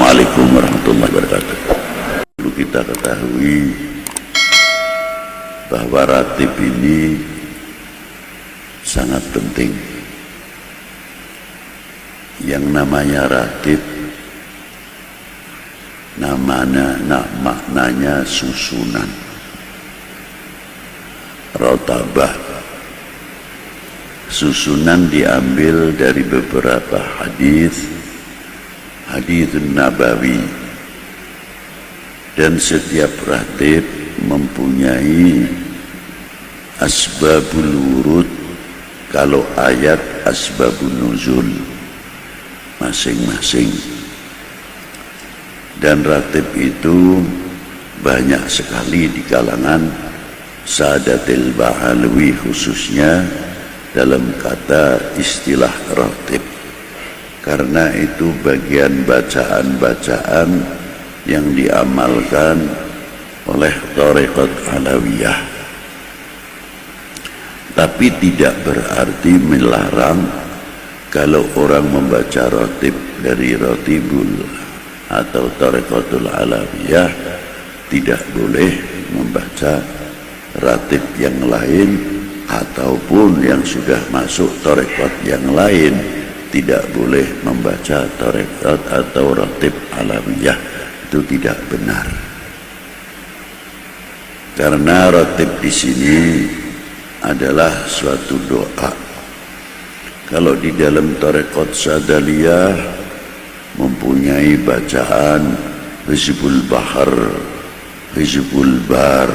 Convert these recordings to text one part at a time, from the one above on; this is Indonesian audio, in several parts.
Assalamualaikum warahmatullahi wabarakatuh. Perlu kita ketahui bahwa ratib ini sangat penting. Yang namanya ratib maknanya susunan. Rotabah, susunan diambil dari beberapa hadis Nabawi, dan setiap ratib mempunyai asbabul wurud, kalau ayat asbabun nuzul masing-masing. Dan ratib itu banyak sekali di kalangan Sadatil Bahalawi, khususnya dalam kata istilah ratib, karena itu bagian bacaan-bacaan yang diamalkan oleh Thariqat Alawiyah. Tapi tidak berarti melarang kalau orang membaca ratib dari Ratibul atau Thariqatul Alawiyah, tidak boleh membaca ratib yang lain, ataupun yang sudah masuk thariqat yang lain tidak boleh membaca thariqat atau ratib alawiyah. Itu tidak benar, karena ratib di sini adalah suatu doa. Kalau di dalam thariqat Sadaliyah mempunyai bacaan Hizbul Bahar, Hizbul Bar,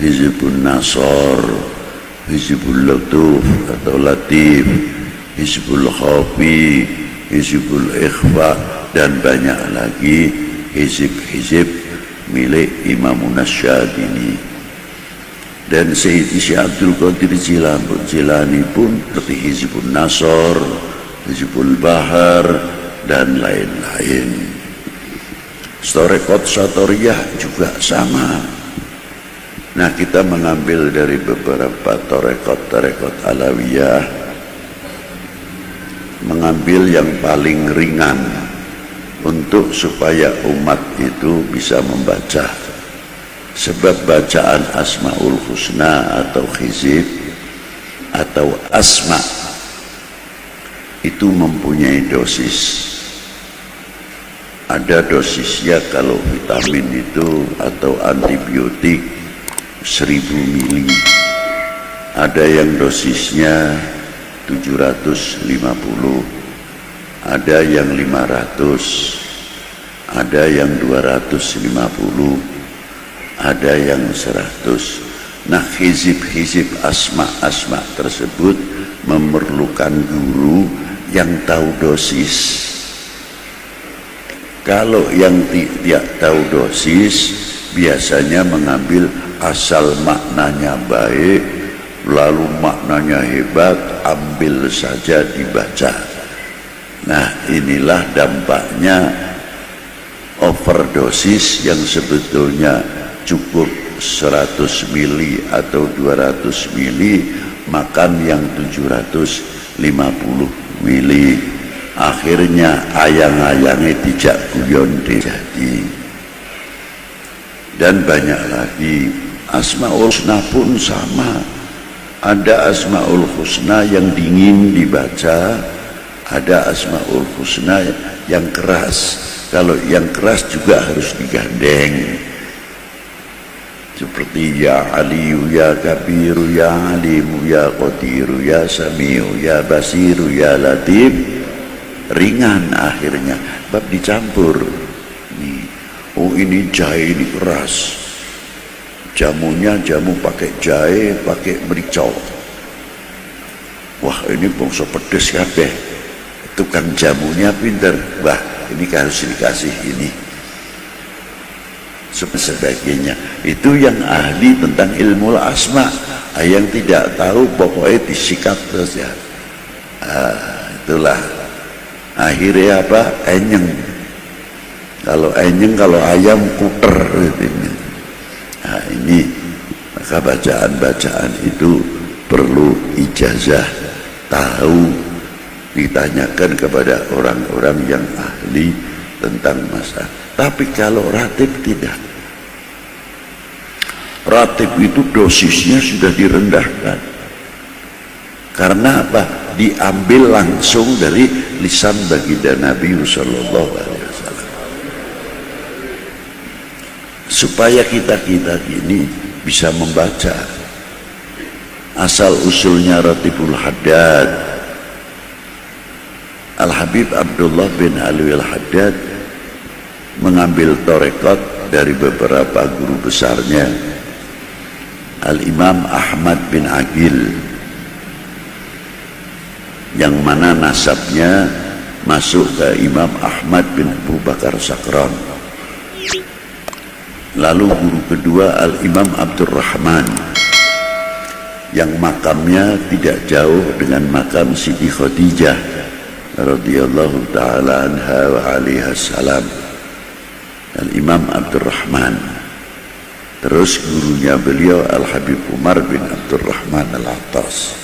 Hizbul Nasor, Hizbul Lutuf atau Latif, Hizbul Khafi, Hizbul Ikhfa, dan banyak lagi hizib-hizib milik Imamun Asyadini. Dan Sayyid Syekh Abdul Qadir Jilani pun seperti Hizbul Nasor, Hizbul Bahar, dan lain-lain. Thariqat Satoriyah juga sama. Nah, kita mengambil dari beberapa thariqat alawiyah, mengambil yang paling ringan untuk supaya umat itu bisa membaca. Sebab bacaan Asmaul Husna atau hizib atau asma itu mempunyai dosis. Ada dosisnya kalau vitamin itu atau antibiotik 1000 mili, ada yang dosisnya 750, ada yang 500, ada yang 250, ada yang 100. Nah, hizib-hizib asma tersebut memerlukan guru yang tahu dosis. Kalau yang tidak tahu dosis biasanya mengambil asal maknanya baik, lalu maknanya hebat, ambil saja dibaca. Nah, inilah dampaknya overdosis yang sebetulnya cukup 100 mili atau 200 mili, makan yang 750 mili. Akhirnya ayang-ayangnya dijak guyon jadi. Dan banyak lagi. Asmaul Husna pun sama. Ada Asmaul Husna yang dingin dibaca, ada Asmaul Husna yang keras. Kalau yang keras juga harus digandeng, seperti Ya Aliyu, Ya Kabiru, Ya Alimu, Ya Qadiru, Ya Samiu, Ya Basiru, Ya Latif. Ringan akhirnya, bab dicampur. Oh, ini jahe, ini keras. Jamunya jamu pakai jahe, pakai merica. Wah, ini bangsa pedes kabeh. Tukang jamunya pinter. Wah, ini harus dikasih ini. Sebagainya. Itu yang ahli tentang ilmu asma. Yang tidak tahu pokoknya disikat terus ya. Itulah. Akhirnya apa? Enyeng. Kalau enyeng, kalau ayam kuter. Nah, ini maka bacaan-bacaan itu perlu ijazah, tahu, ditanyakan kepada orang-orang yang ahli tentang masalah. Tapi kalau ratib tidak. Ratib itu dosisnya sudah direndahkan. Karena apa? Diambil langsung dari lisan baginda Nabi sallallahu alaihi wasallam. Supaya kita ini bisa membaca. Asal usulnya Ratibul Haddad. Al-Habib Abdullah bin Alwi Al-Haddad mengambil torekot dari beberapa guru besarnya, Al-Imam Ahmad bin Aqil, yang mana nasabnya masuk ke Imam Ahmad bin Abu Bakar Sakran. Lalu guru kedua Al-Imam Abdurrahman, yang makamnya tidak jauh dengan makam Siti Khadijah radhiyallahu ta'ala anha wa alaiha salam, Al-Imam Abdurrahman. Terus gurunya beliau Al-Habib Umar bin Abdurrahman Al-Attas.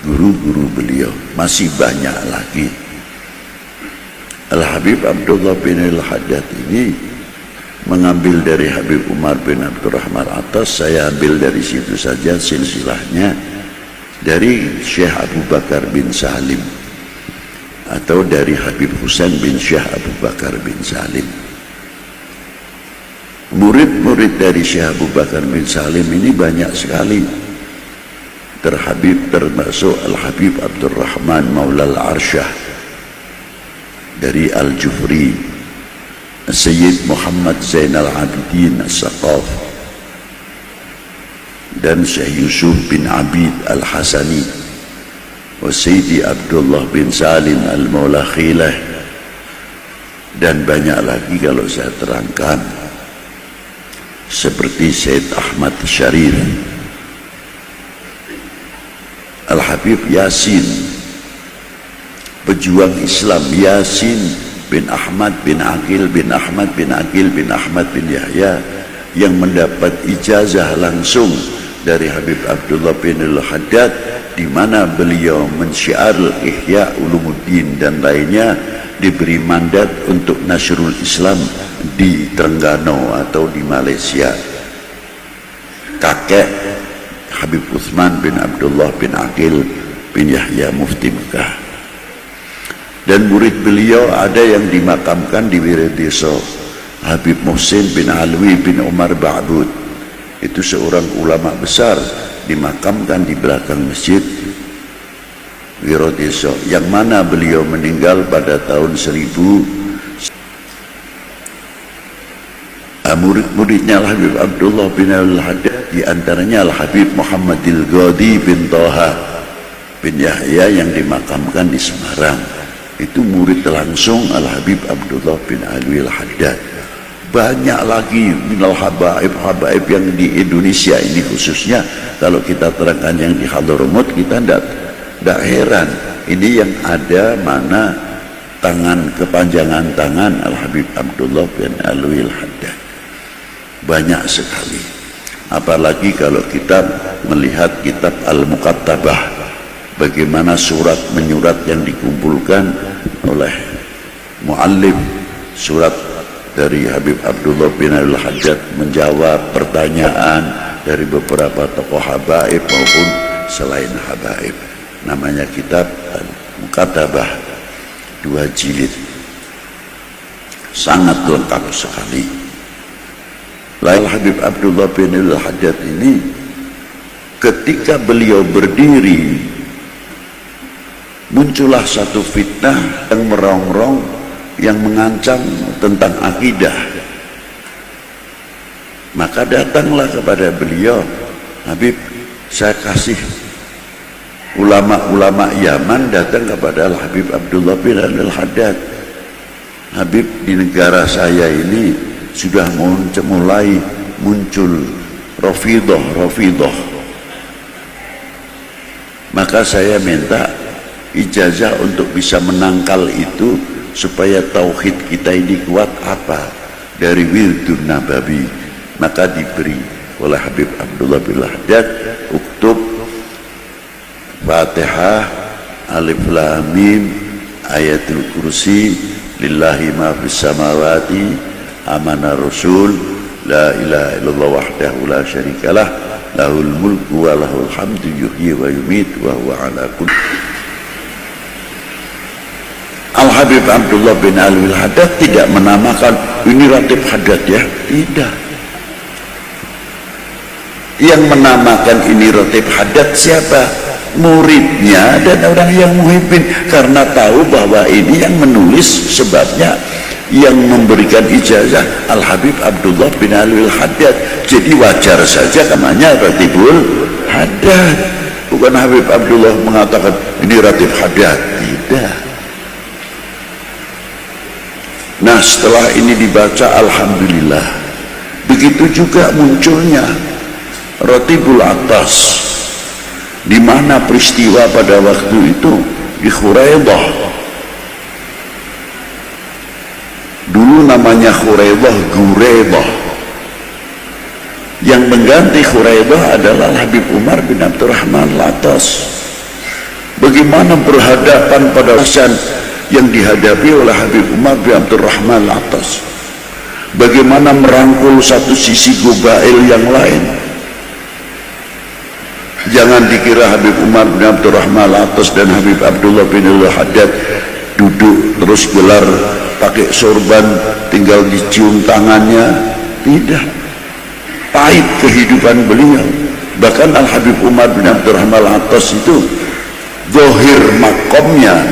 Guru-guru beliau masih banyak lagi. Al-Habib Abdullah bin Al-Haddad ini mengambil dari Habib Umar bin Abdurrahman Al-Attas. Saya ambil dari situ saja silsilahnya, dari Syekh Abu Bakar bin Salim atau dari Habib Husain bin Syekh Abu Bakar bin Salim. Murid-murid dari Syekh Abu Bakar bin Salim ini banyak sekali. Termasuk Al-Habib Abdurrahman Maula Al-Arsyah dari Al-Jufri, Sayyid Muhammad Zainal Abidin As-Saqaf, dan Syekh Yusuf bin Abid Al-Hasani, wa Sayyidi Abdullah bin Salim Al-Maula Khilah, dan banyak lagi kalau saya terangkan, seperti Sayyid Ahmad Syarif, Al-Habib Yasin, pejuang Islam Yasin bin Ahmad bin Aqil bin Ahmad bin Aqil bin Ahmad bin Yahya, yang mendapat ijazah langsung dari Habib Abdullah bin Al-Haddad, di mana beliau mensyiar Ihya Ulumuddin dan lainnya, diberi mandat untuk Nasrul Islam di Terengganu atau di Malaysia. Kakek Habib Utsman bin Abdullah bin Aqil bin Yahya Mufti Mekah. Dan murid beliau ada yang dimakamkan di Wirideso, Habib Muhsin bin Alwi bin Umar Ba'bud. Itu seorang ulama besar, dimakamkan di belakang masjid Wirideso, yang mana beliau meninggal pada tahun 1000. Murid-muridnya Al-Habib Abdullah bin Al-Haddad, di antaranya Al-Habib Muhammadil Ghadi bin Toha bin Yahya yang dimakamkan di Semarang. Itu murid langsung Al-Habib Abdullah bin Alwi Al-Haddad. Banyak lagi minal habaib yang di Indonesia ini khususnya. Kalau kita terangkan yang di Hadramaut, kita tidak heran. Ini yang ada mana tangan, kepanjangan tangan Al-Habib Abdullah bin Alwi Al-Haddad. Banyak sekali. Apalagi kalau kita melihat kitab Al-Muqattabah, bagaimana surat menyurat yang dikumpulkan oleh muallim, surat dari Habib Abdullah bin Al-Haddad menjawab pertanyaan dari beberapa tokoh habaib maupun selain habaib. Namanya kitab Al-Muqattabah, 2 jilid, sangat lengkap sekali. Lain Habib Abdullah bin Al-Haddad ini, ketika beliau berdiri, muncullah satu fitnah yang merongrong, yang mengancam tentang akidah. Maka datanglah kepada beliau, Habib, saya kasih ulama-ulama Yaman datang kepada Al-Habib Abdullah bin Al-Haddad. Habib, di negara saya ini sudah mulai muncul Rafidah. Maka saya minta ijazah untuk bisa menangkal itu, supaya tauhid kita ini kuat, apa? Dari Wirdun Nabawi. Maka diberi oleh Habib Abdullah bin Al-Haddad, uktub Fatihah, Alif Lam Mim, ayatul kursi, lillahi ma fis samawati, amana rasul, la ilaha illallah wahdahu la syarikalah, lahul mulku wa lahul hamdu yuhyi wa yumit wa huwa ala kulli. Al-Habib Abdullah bin Alwi Al-Haddad tidak menamakan ini Ratib Haddad ya, tidak. Yang menamakan ini Ratib Haddad siapa? Muridnya dan orang yang muhibbin, karena tahu bahwa ini yang menulis sebabnya yang memberikan ijazah Al-Habib Abdullah bin Alwi Al-Haddad, jadi wajar saja namanya Ratibul Haddad. Bukan Habib Abdullah mengatakan ini Ratib Haddad, tidak. Nah, setelah ini dibaca alhamdulillah, begitu juga munculnya Ratibul Atas, di mana peristiwa pada waktu itu di Khuraidah. Dulu namanya Khuraidah Guredah. Yang mengganti Khuraidah adalah Habib Umar bin Abdurrahman Al-Atas. Bagaimana berhadapan pada hasan yang dihadapi oleh Habib Umar bin Abdurrahman Al-Atas, bagaimana merangkul satu sisi Gobail yang lain. Jangan dikira Habib Umar bin Abdurrahman Al-Atas dan Habib Abdullah bin Al-Haddad duduk terus gelar pakai sorban tinggal dicium tangannya, tidak. Pahit kehidupan beliau. Bahkan Al-Habib Umar bin Abdurrahman Al-Atas itu zahir makomnya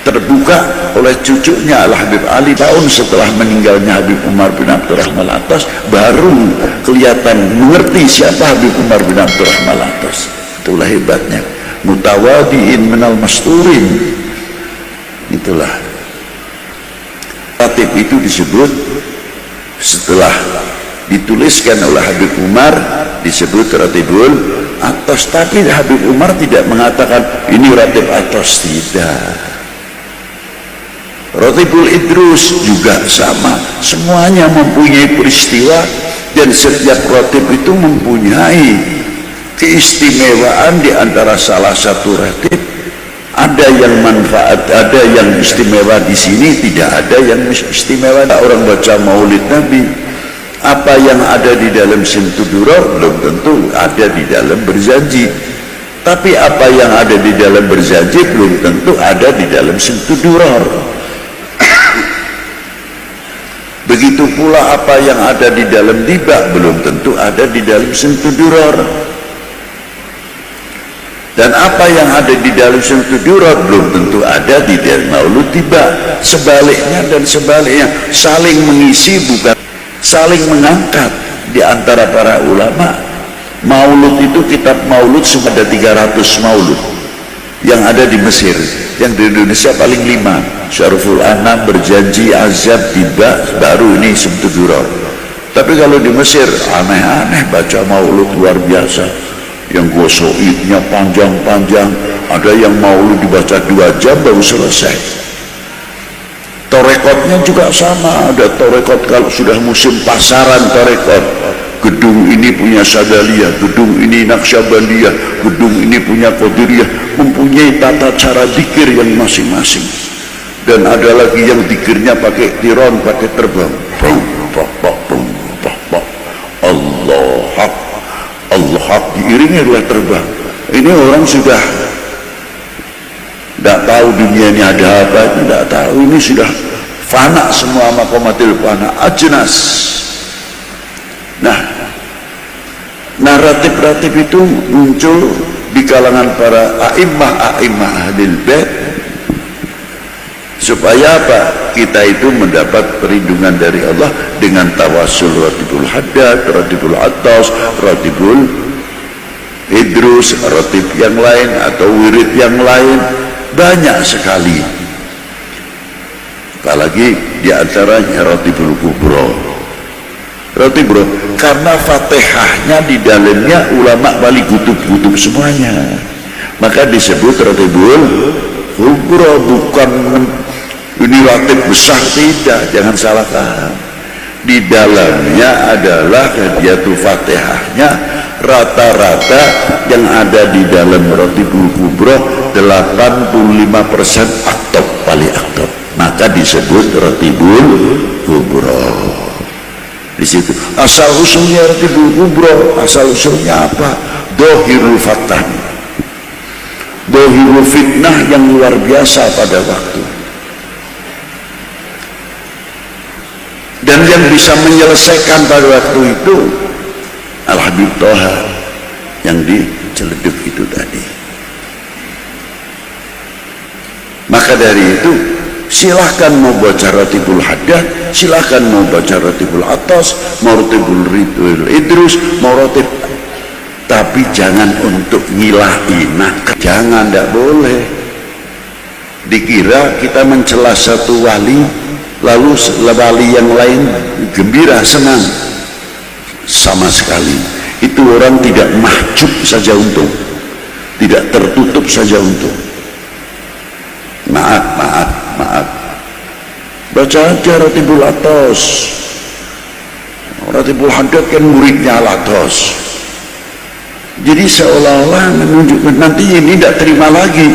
terbuka oleh cucunya Al-Habib Ali. Tahun setelah meninggalnya Habib Umar bin Abdurrahman Al-Atas baru kelihatan mengerti siapa Habib Umar bin Abdurrahman Al-Atas. Itulah hebatnya, mutawadiin minal masturin. Itulah Ratib itu disebut setelah dituliskan oleh Habib Umar disebut Ratibul Atas. Tapi Habib Umar tidak mengatakan ini Ratib Atas, tidak. Ratibul Idrus juga sama, semuanya mempunyai peristiwa dan setiap ratib itu mempunyai keistimewaan. Di antara salah satu ratib ada yang manfaat, ada yang istimewa di sini, tidak ada yang istimewa. Orang baca Maulid Nabi, apa yang ada di dalam Simtuduror belum tentu ada di dalam Berjanji, tapi apa yang ada di dalam Berjanji belum tentu ada di dalam Simtuduror. Begitu pula apa yang ada di dalam Tiba belum tentu ada di dalam Simtuduror, dan apa yang ada di dalam Simtuduror belum tentu ada di dalam Maulud Tiba. Sebaliknya dan sebaliknya, saling mengisi bukan saling mengangkat. Di antara para ulama, Maulud itu kitab Maulud sudah ada 300 Maulud yang ada di Mesir, yang di Indonesia paling 5, Syariful Anam, Berjanji, Azab, Tiba, baru ini Simtuduror. Tapi kalau di Mesir aneh-aneh baca Maulud luar biasa, yang gosoidnya panjang-panjang, ada yang Maulud dibaca 2 jam baru selesai. Torekotnya juga sama, ada torekot kalau sudah musim pasaran torekot, gedung ini punya Sadaliyah, gedung ini Naqsyabandiyah, gedung ini punya Qadiriyah, mempunyai tata cara zikir yang masing-masing. Dan ada lagi yang zikirnya pakai tiron, pakai terbang, Allah hak, Allah hak, diiringi oleh terbang. Ini orang sudah tidak tahu dunia ini ada apa, tidak tahu. Ini sudah fana semua, makomatil fana, ajnas. Nah ratib-ratib itu muncul di kalangan para a'immah ahlil bait, supaya apa? Kita itu mendapat perlindungan dari Allah dengan tawasul Ratibul Haddad, Ratibul Atas, Ratibul Idrus, ratib yang lain atau wirid yang lain, banyak sekali. Apalagi diantaranya Ratibul Kubro. Ratibul, karena Fatihahnya di dalamnya ulama balik kutub-kutub semuanya, maka disebut Ratibul Kubro. Bukan ini ratib besar, tidak, jangan salah paham. Di dalamnya adalah hadiatul Fatihahnya rata-rata yang ada di dalam Ratibul Kubro 85% aktab, paling aktab, maka disebut Ratibul Kubro. Di situ asal usulnya Ratibul Kubro, asal usulnya apa? Dohirul fatah, dohirul fitnah yang luar biasa pada waktu, dan yang bisa menyelesaikan pada waktu itu Al-Habib Toha yang diceleduk itu tadi. Maka dari itu silahkan mau baca Ratibul Haddad, silahkan mau baca Ratibul Atas, mau Ratibul Idrus, mau Ratib, tapi jangan untuk ngilah-inah, jangan, tidak boleh. Dikira kita mencela satu wali, lalu wali yang lain gembira, senang. Sama sekali itu orang tidak mahjub saja untung, tidak tertutup saja untung. Maaf baca aja Ratibul Atas, Ratibul Haddad kan muridnya Al-Atas, jadi seolah-olah menunjukkan nanti ini tidak terima lagi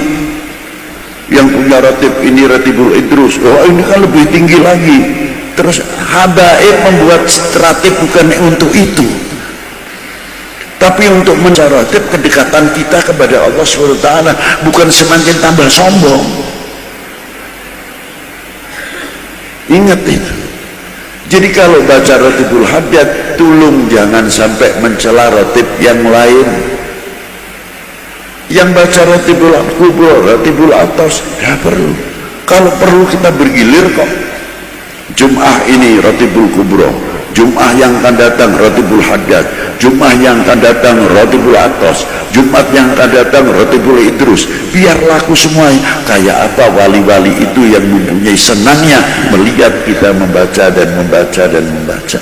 yang punya Ratib ini Ratibul Idrus, oh ini kan lebih tinggi lagi. Terus habaib membuat Ratib bukan untuk itu, tapi untuk mencaratib kedekatan kita kepada Allah SWT, bukan semakin tambah sombong. Ingat itu. Jadi kalau baca Ratibul Haddad, tolong jangan sampai mencela Ratib yang lain. Yang baca Ratibul Kubro, Ratibul Atas, tidak perlu. Kalau perlu kita bergilir kok. Jum'ah ini Ratibul Kubro, Jum'ah yang akan datang Ratibul Haddad, Jum'ah yang akan datang Ratibul Atas, Jumat yang akan datang Ratibul Idrus. Biar laku semuanya. Kayak apa wali-wali itu yang mempunyai senangnya melihat kita membaca dan membaca dan membaca.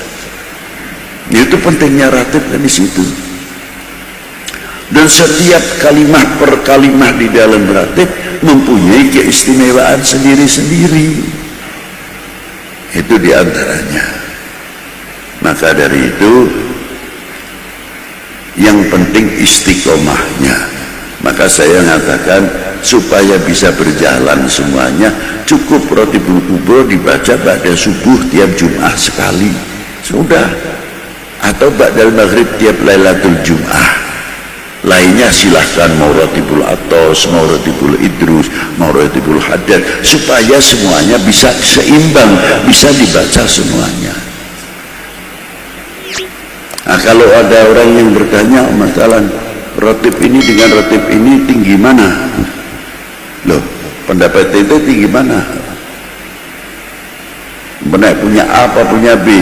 Itu pentingnya Ratib di situ. Dan setiap kalimat per kalimat di dalam Ratib mempunyai keistimewaan sendiri-sendiri. Itu diantaranya. Maka dari itu yang penting istiqomahnya. Maka saya mengatakan supaya bisa berjalan semuanya, cukup Ratibul Kubro dibaca pada subuh tiap Jum'ah sekali, sudah. Atau ba'dal maghrib tiap Lailatul Jum'ah. Lainnya silahkan mau Ratibul Atas, mau Ratibul Idrus, mau Ratibul Haddad, supaya semuanya bisa seimbang, bisa dibaca semuanya. Nah, kalau ada orang yang bertanya masalah Ratib ini dengan Ratib ini tinggi mana? Loh, pendapat itu tinggi mana? Benar punya A apa punya B?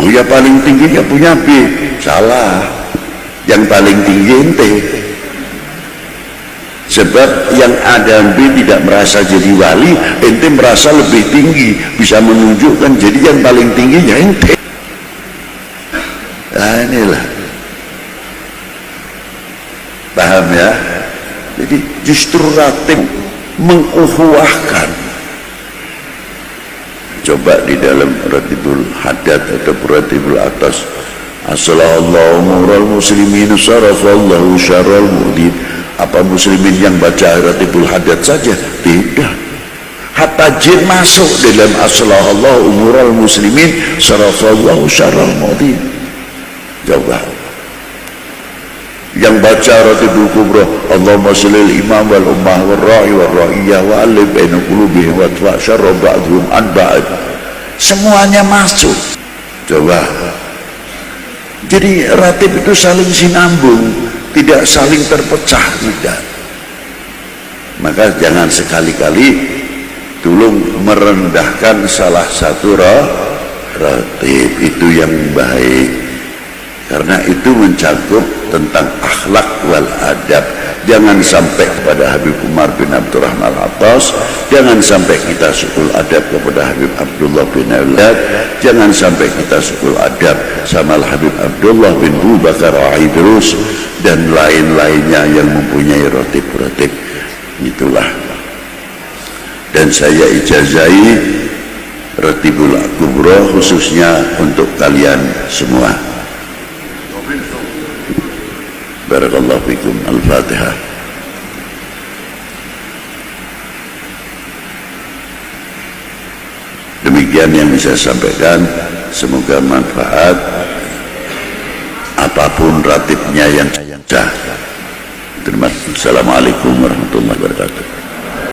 Oh ya paling tingginya punya B. Salah. Yang paling tinggi ente. Sebab yang A dan B tidak merasa jadi wali, ente merasa lebih tinggi, bisa menunjukkan. Jadi yang paling tinggi ya ente. Nah inilah, paham ya? Jadi justru Ratib menguhuwahkan. Coba di dalam Ratibul Haddad atau Ratibul Atas, Assalamualaikum warahmatullahi muslimin sarafallahu syarral mudin. Apa muslimin yang baca Ratibul Haddad saja? Tidak. Hatta jin masuk dalam Assalamualaikum warahmatullahi muslimin sarafallahu syarral mudin. Coba. Yang baca Ratibul Kubro, Allahumma sholli imam wal ummah wal ra'i wal ra'iyah wa alif baina qulubihim wa tfa syarra ba'dhum an ba'd. Semuanya masuk. Coba. Jadi Ratib itu saling sinambung, tidak saling terpecah, tidak. Maka jangan sekali-kali tolong merendahkan salah satu Ratib itu yang baik, karena itu mencakup tentang akhlak wal adab. Jangan sampai kepada Habib Umar bin Abdurrahman Al-Atas, jangan sampai kita sukul adab kepada Habib Abdullah bin Aulad, jangan sampai kita sukul adab sama Habib Abdullah bin Abu Bakar Idrus dan lain-lainnya yang mempunyai ratib-ratib. Itulah. Dan saya ijazai Ratibul Kubro khususnya untuk kalian semua. Barakallahu fikum. Al-Fatihah. Demikian yang bisa saya sampaikan, semoga manfaat apapun ratibnya yang sah. Terima kasih. Assalamualaikum warahmatullahi wabarakatuh.